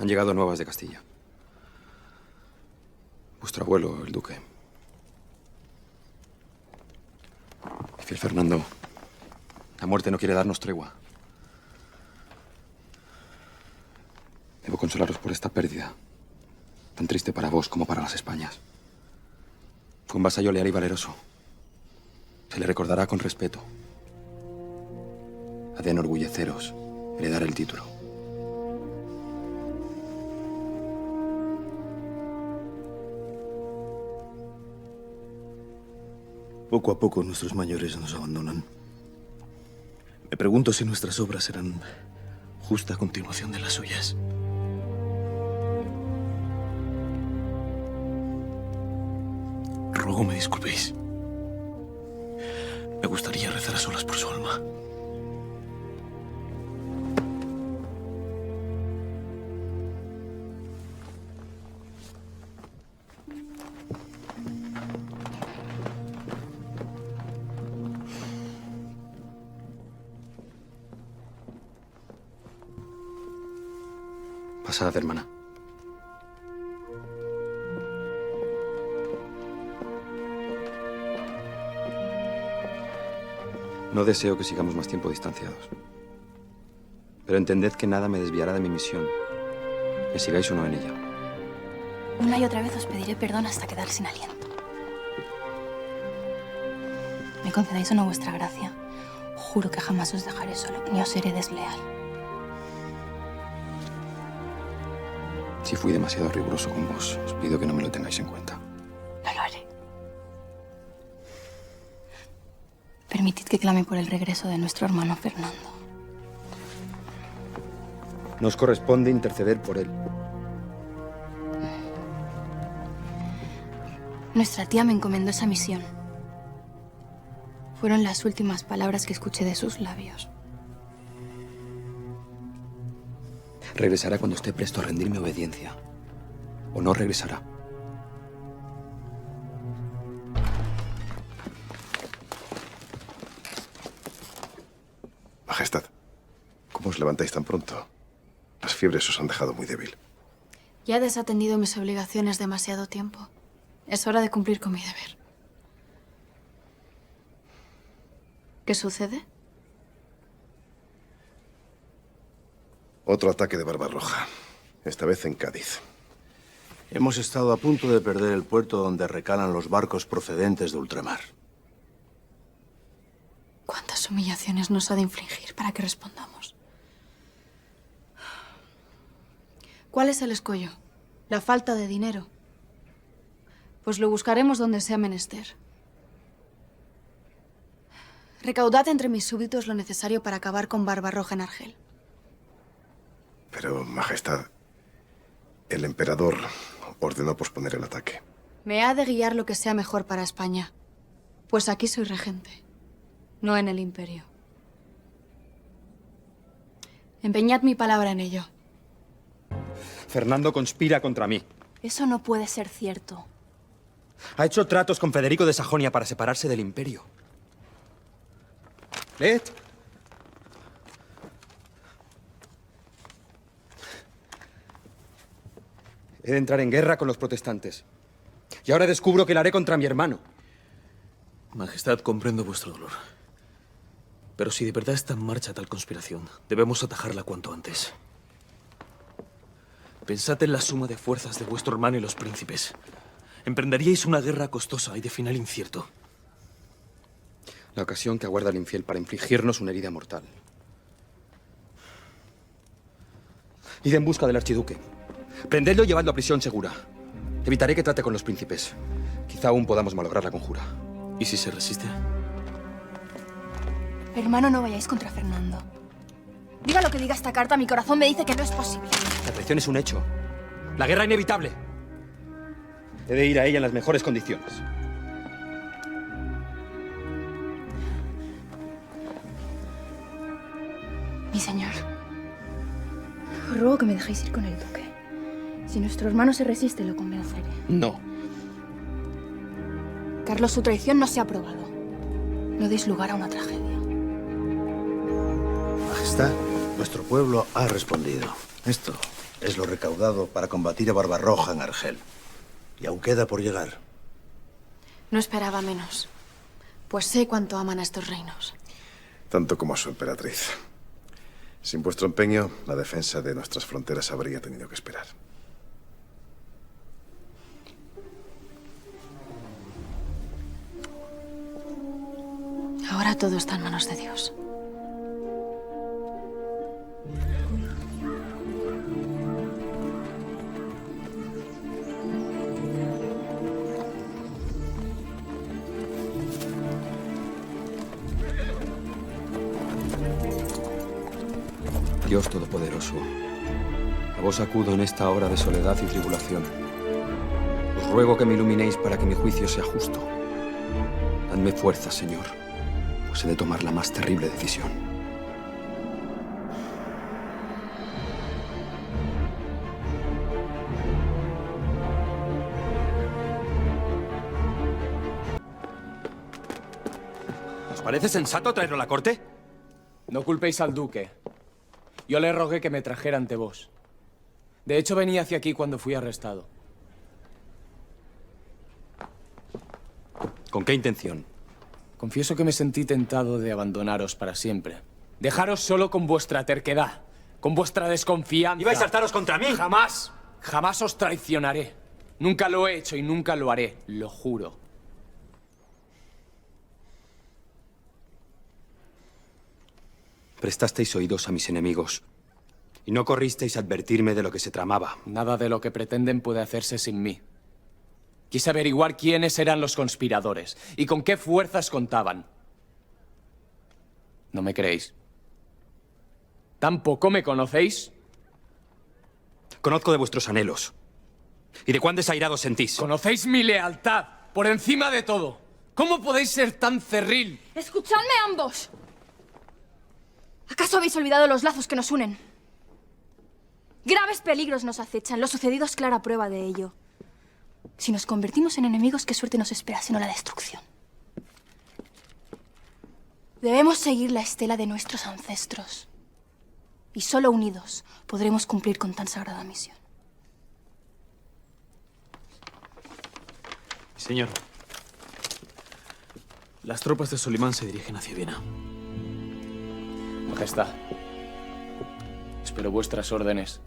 llegado nuevas de Castilla. Vuestro abuelo, el duque. Fiel Fernando, la muerte no quiere darnos tregua. Debo consolaros por esta pérdida, tan triste para vos como para las Españas. Fue un vasallo leal y valeroso. Se le recordará con respeto. Ha de enorgulleceros, heredar el título. Poco a poco nuestros mayores nos abandonan. Me pregunto si nuestras obras serán justa continuación de las suyas. Ruego me disculpéis. Me gustaría rezar a solas por su alma. Pasad, hermana. No deseo que sigamos más tiempo distanciados. Pero entended que nada me desviará de mi misión, me sigáis o no en ella. Una y otra vez os pediré perdón hasta quedar sin aliento. ¿Me concedáis o no vuestra gracia? Juro que jamás os dejaré solo, ni os seré desleal. Si fui demasiado riguroso con vos, os pido que no me lo tengáis en cuenta. No lo haré. Permitid que clame por el regreso de nuestro hermano Fernando. Nos corresponde interceder por él. Nuestra tía me encomendó esa misión. Fueron las últimas palabras que escuché de sus labios. Regresará cuando esté presto a rendirme obediencia. O no regresará. Majestad, ¿cómo os levantáis tan pronto? Las fiebres os han dejado muy débil. Ya he desatendido mis obligaciones demasiado tiempo. Es hora de cumplir con mi deber. ¿Qué sucede? Otro ataque de Barbarroja, esta vez en Cádiz. Hemos estado a punto de perder el puerto donde recalan los barcos procedentes de ultramar. ¿Cuántas humillaciones nos ha de infligir para que respondamos? ¿Cuál es el escollo? ¿La falta de dinero? Pues lo buscaremos donde sea menester. Recaudad entre mis súbditos lo necesario para acabar con Barbarroja en Argel. Pero, Majestad, el emperador ordenó posponer el ataque. Me ha de guiar lo que sea mejor para España, pues aquí soy regente, no en el imperio. Empeñad mi palabra en ello. Fernando conspira contra mí. Eso no puede ser cierto. Ha hecho tratos con Federico de Sajonia para separarse del imperio. Leed. He de entrar en guerra con los protestantes. Y ahora descubro que la haré contra mi hermano. Majestad, comprendo vuestro dolor. Pero si de verdad está en marcha tal conspiración, debemos atajarla cuanto antes. Pensad en la suma de fuerzas de vuestro hermano y los príncipes. Emprenderíais una guerra costosa y de final incierto. La ocasión que aguarda el infiel para infligirnos una herida mortal. Id en busca del archiduque. Prendedlo y llevadlo a prisión segura. Evitaré que trate con los príncipes. Quizá aún podamos malograr la conjura. ¿Y si se resiste? Hermano, no vayáis contra Fernando. Diga lo que diga esta carta, mi corazón me dice que no es posible. La traición es un hecho. La guerra inevitable. He de ir a ella en las mejores condiciones. Mi señor, os ruego que me dejéis ir con el duque. Si nuestro hermano se resiste, lo convenceré. No. Carlos, su traición no se ha probado. No deis lugar a una tragedia. Majestad, nuestro pueblo ha respondido. Esto Es lo recaudado para combatir a Barbarroja en Argel. Y aún queda por llegar. No esperaba menos. Pues sé cuánto aman a estos reinos. Tanto como a su emperatriz. Sin vuestro empeño, la defensa de nuestras fronteras habría tenido que esperar. Ahora todo está en manos de Dios. Dios Todopoderoso, a vos acudo en esta hora de soledad y tribulación. Os ruego que me iluminéis para que mi juicio sea justo. Dadme fuerza, Señor, pues he de tomar la más terrible decisión. ¿Os parece sensato traerlo a la corte? No culpéis al duque. Yo le rogué que me trajera ante vos. De hecho, venía hacia aquí cuando fui arrestado. ¿Con qué intención? Confieso que me sentí tentado de abandonaros para siempre. Dejaros solo con vuestra terquedad, con vuestra desconfianza. ¿Ibais a alzaros contra mí? ¡Jamás! Jamás os traicionaré. Nunca lo he hecho y nunca lo haré, lo juro. Prestasteis oídos a mis enemigos y no corristeis a advertirme de lo que se tramaba. Nada de lo que pretenden puede hacerse sin mí. Quise averiguar quiénes eran los conspiradores y con qué fuerzas contaban. ¿No me creéis? ¿Tampoco me conocéis? Conozco de vuestros anhelos y de cuán desairados sentís. Conocéis mi lealtad, por encima de todo. ¿Cómo podéis ser tan cerril? ¡Escuchadme ambos! ¿Acaso habéis olvidado los lazos que nos unen? Graves peligros nos acechan. Lo sucedido es clara prueba de ello. Si nos convertimos en enemigos, ¿qué suerte nos espera sino la destrucción? Debemos seguir la estela de nuestros ancestros. Y solo unidos podremos cumplir con tan sagrada misión. Señor, las tropas de Solimán se dirigen hacia Viena. Majestad, espero vuestras órdenes.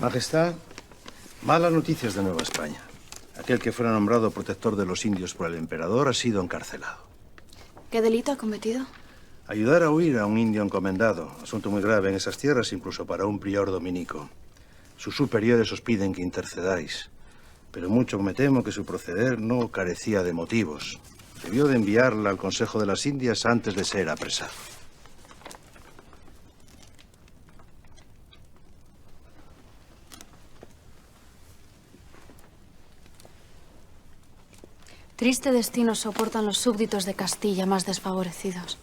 Majestad, malas noticias de Nueva España. Aquel que fuera nombrado protector de los indios por el emperador ha sido encarcelado. ¿Qué delito ha cometido? Ayudar a huir a un indio encomendado. Asunto muy grave en esas tierras, incluso para un prior dominico. Sus superiores os piden que intercedáis. Pero mucho me temo que su proceder no carecía de motivos. Debió de enviarla al Consejo de las Indias antes de ser apresado. Triste destino soportan los súbditos de Castilla más desfavorecidos.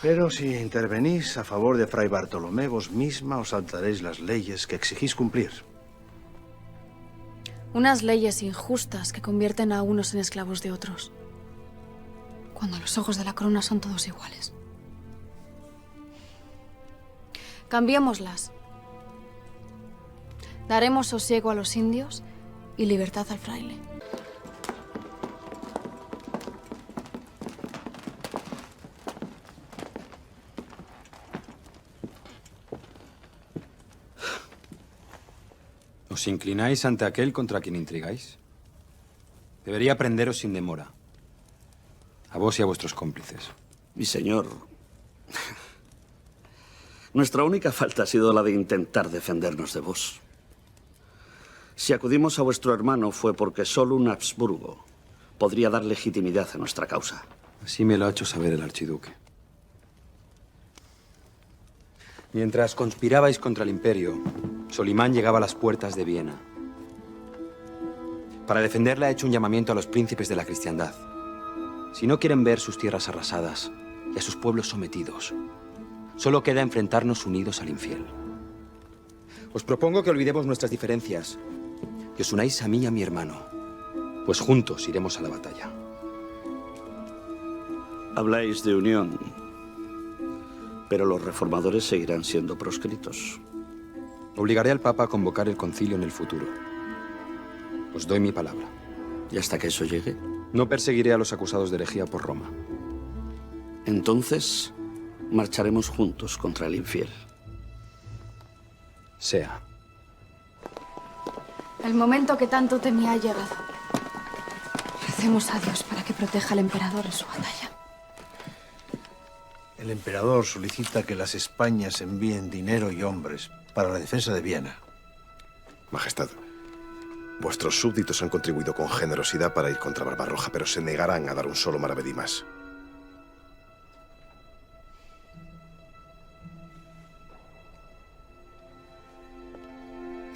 Pero si intervenís a favor de Fray Bartolomé, vos misma os saltaréis las leyes que exigís cumplir. Unas leyes injustas que convierten a unos en esclavos de otros. Cuando a los ojos de la corona son todos iguales. Cambiémoslas. Daremos sosiego a los indios y libertad al fraile. ¿Os inclináis ante aquel contra quien intrigáis? Debería prenderos sin demora. A vos y a vuestros cómplices. Mi señor, nuestra única falta ha sido la de intentar defendernos de vos. Si acudimos a vuestro hermano fue porque solo un Habsburgo podría dar legitimidad a nuestra causa. Así me lo ha hecho saber el archiduque. Mientras conspirabais contra el imperio, Solimán llegaba a las puertas de Viena. Para defenderla ha hecho un llamamiento a los príncipes de la cristiandad. Si no quieren ver sus tierras arrasadas y a sus pueblos sometidos, solo queda enfrentarnos unidos al infiel. Os propongo que olvidemos nuestras diferencias que os unáis a mí y a mi hermano, pues juntos iremos a la batalla. Habláis de unión, pero los reformadores seguirán siendo proscritos. Obligaré al Papa a convocar el concilio en el futuro. Os doy mi palabra. ¿Y hasta que eso llegue? No perseguiré a los acusados de herejía por Roma. Entonces, marcharemos juntos contra el infiel. Sea. El momento que tanto temía ha llegado. Recemos a Dios para que proteja al emperador en su batalla. El emperador solicita que las Españas envíen dinero y hombres para la defensa de Viena. Majestad, vuestros súbditos han contribuido con generosidad para ir contra Barbarroja, pero se negarán a dar un solo maravedí más.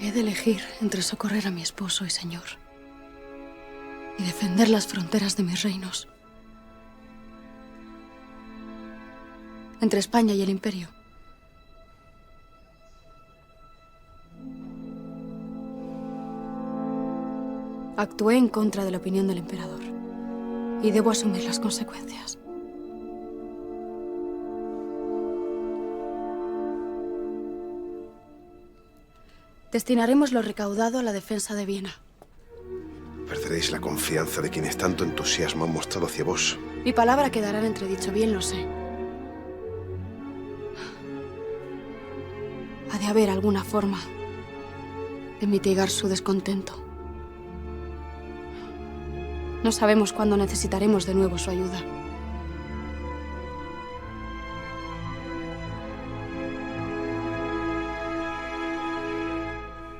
He de elegir entre socorrer a mi esposo y señor y defender las fronteras de mis reinos. Entre España y el Imperio. Actué en contra de la opinión del emperador y debo asumir las consecuencias. Destinaremos lo recaudado a la defensa de Viena. Perderéis la confianza de quienes tanto entusiasmo han mostrado hacia vos. Mi palabra quedará en entredicho, bien lo sé. Ha de haber alguna forma de mitigar su descontento. No sabemos cuándo necesitaremos de nuevo su ayuda.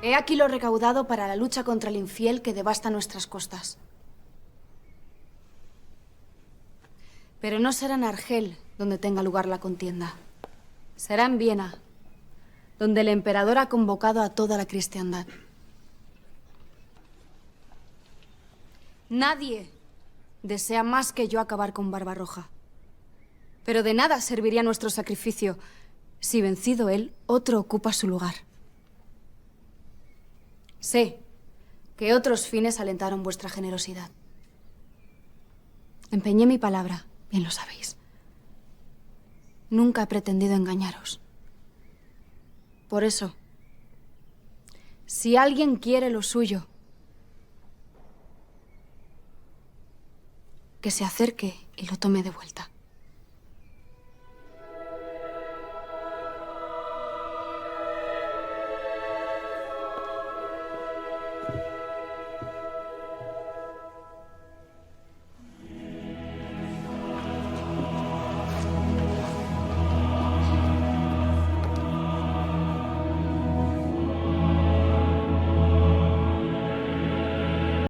He aquí lo recaudado para la lucha contra el infiel que devasta nuestras costas. Pero no será en Argel donde tenga lugar la contienda. Será en Viena, donde el emperador ha convocado a toda la cristiandad. Nadie desea más que yo acabar con Barbarroja. Pero de nada serviría nuestro sacrificio si, vencido él, otro ocupa su lugar. Sé que otros fines alentaron vuestra generosidad. Empeñé mi palabra, bien lo sabéis. Nunca he pretendido engañaros. Por eso, si alguien quiere lo suyo, que se acerque y lo tome de vuelta.